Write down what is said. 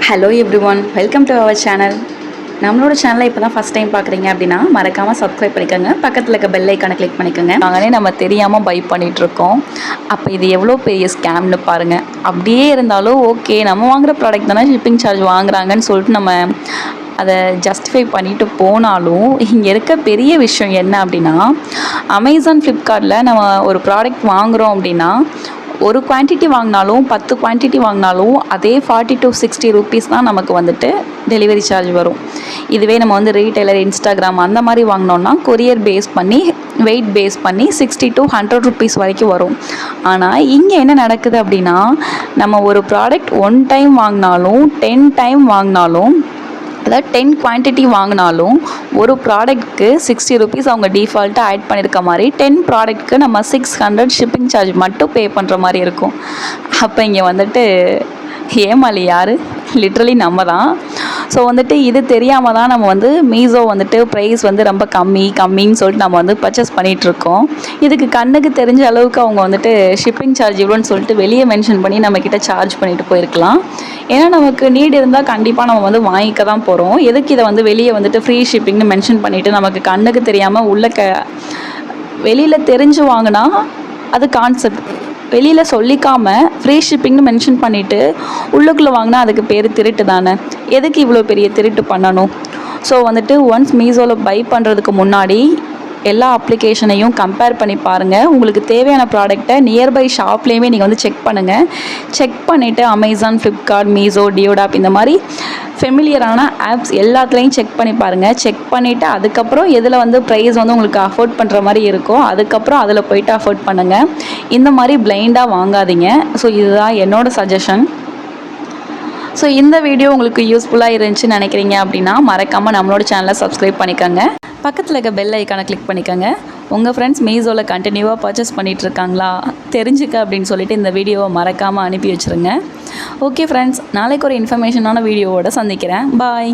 Hello everyone, welcome to our channel. நம்மளோட சேனலை இப்போ தான் ஃபஸ்ட் டைம் பார்க்குறீங்க அப்படின்னா மறக்காமல் சப்ஸ்கிரைப் பண்ணிக்கோங்க. பக்கத்தில் இருக்க பெல் ஐக்கானை கிளிக் பண்ணிக்கோங்க. நாங்களே நம்ம தெரியாமல் பை பண்ணிகிட்ருக்கோம். அப்போ இது எவ்வளோ பெரிய ஸ்கேம்னு பாருங்கள். அப்படியே இருந்தாலும் ஓகே, நம்ம வாங்குகிற ப்ராடக்ட் தானே ஷிப்பிங் சார்ஜ் வாங்குறாங்கன்னு சொல்லிட்டு நம்ம அதை ஜஸ்டிஃபை பண்ணிட்டு போனாலும், இங்கே இருக்க பெரிய விஷயம் என்ன அப்படின்னா, அமேசான் ஃப்ளிப்கார்ட்டில் நம்ம ஒரு ப்ராடக்ட் வாங்குகிறோம் அப்படின்னா ஒரு குவான்டிட்டி வாங்கினாலும் 10 குவான்டிட்டி வாங்கினாலும் அதே 40 to 60 ரூபீஸ் தான் நமக்கு வந்துட்டு டெலிவரி சார்ஜ் வரும். இதுவே நம்ம வந்து ரீட்டைலர், இன்ஸ்டாகிராம் அந்த மாதிரி வாங்கினோன்னா கொரியர் பேஸ் பண்ணி, வெயிட் பேஸ் பண்ணி 60 to 100 ரூபீஸ் வரைக்கும் வரும். ஆனால் இங்கே என்ன நடக்குது அப்படின்னா, நம்ம ஒரு ப்ராடக்ட் 1 டைம் வாங்கினாலும் 10 டைம் வாங்கினாலும், அதாவது 10 குவான்டிட்டி வாங்கினாலும் ஒரு ப்ராடக்ட்க்கு 60 ரூபீஸ் அவங்க டிஃபால்ட்டாக ஆட் பண்ணியிருக்க மாதிரி 10 ப்ராடக்ட்க்கு நம்ம 600 ஷிப்பிங் சார்ஜ் மட்டும் பே பண்ணுற மாதிரி இருக்கும். அப்போ இங்கே வந்துட்டு ஏமாளி யார்? லிட்ரலி நம்ம தான். ஸோ வந்துட்டு இது தெரியாமல் தான் நம்ம வந்து மீஷோ வந்துட்டு ப்ரைஸ் வந்து ரொம்ப கம்மின்னு சொல்லிட்டு நம்ம வந்து பர்ச்சேஸ் பண்ணிகிட்ருக்கோம். இதுக்கு கண்ணுக்கு தெரிஞ்ச அளவுக்கு அவங்க வந்துட்டு ஷிப்பிங் சார்ஜ் இவ்வளோன்னு சொல்லிட்டு வெளியே மென்ஷன் பண்ணி நம்மக்கிட்ட சார்ஜ் பண்ணிட்டு போயிருக்கலாம். ஏன்னா நமக்கு நீட் இருந்தால் கண்டிப்பாக நம்ம வந்து வாங்கிக்க தான் போகிறோம். எதுக்கு இதை வந்து வெளியே வந்துட்டு ஃப்ரீ ஷிப்பிங்னு மென்ஷன் பண்ணிவிட்டு நமக்கு கண்ணுக்கு தெரியாமல் வெளியில் தெரிஞ்சு வாங்கினா அது கான்செப்ட். வெளியில் சொல்லிக்காமல் ஃப்ரீ ஷிப்பிங்னு மென்ஷன் பண்ணிவிட்டு உள்ளுக்குள்ளே வாங்கினா அதுக்கு பேர் திருட்டு தானே. எதுக்கு இவ்வளோ பெரிய திருட்டு பண்ணணும்? ஸோ வந்துட்டு ஒன்ஸ் மீஷோவில் பை பண்ணுறதுக்கு முன்னாடி எல்லா அப்ளிகேஷனையும் கம்பேர் பண்ணி பாருங்கள். உங்களுக்கு தேவையான ப்ராடக்டை நியர்பை ஷாப்லேயுமே நீங்கள் வந்து செக் பண்ணுங்கள். செக் பண்ணிவிட்டு அமேசான், ஃப்ளிப்கார்ட், மீஷோ, டியோடாப் இந்த மாதிரி ஃபெமிலியரான ஆப்ஸ் எல்லாத்துலேயும் செக் பண்ணி பாருங்கள். செக் பண்ணிவிட்டு அதுக்கப்புறம் எதில் வந்து ப்ரைஸ் வந்து உங்களுக்கு அஃபோர்ட் பண்ணுற மாதிரி இருக்கோ அதுக்கப்புறம் அதில் போய்ட்டு அஃபோர்ட் பண்ணுங்கள். இந்த மாதிரி பிளைண்டாக வாங்காதீங்க. ஸோ இதுதான் என்னோடய சஜஷன். ஸோ இந்த வீடியோ உங்களுக்கு யூஸ்ஃபுல்லாக இருந்துச்சுன்னு நினைக்கிறீங்க அப்படின்னா மறக்காமல் நம்மளோட சேனலை சப்ஸ்கிரைப் பண்ணிக்கோங்க. பக்கத்தில் இருக்க பெல் ஐக்கானை கிளிக் பண்ணிக்கோங்க. உங்கள் ஃப்ரெண்ட்ஸ் மீஷோவில் கண்டினியூவாக பர்ச்சேஸ் பண்ணிகிட்ருக்காங்களா தெரிஞ்சுக்க அப்படின்னு சொல்லிட்டு இந்த வீடியோவை மறக்காமல் அனுப்பி வச்சுருங்க. ஓகே ஃப்ரெண்ட்ஸ், நாளைக்கு ஒரு இன்ஃபர்மேஷனான வீடியோவோட சந்திக்கிறேன். பாய்.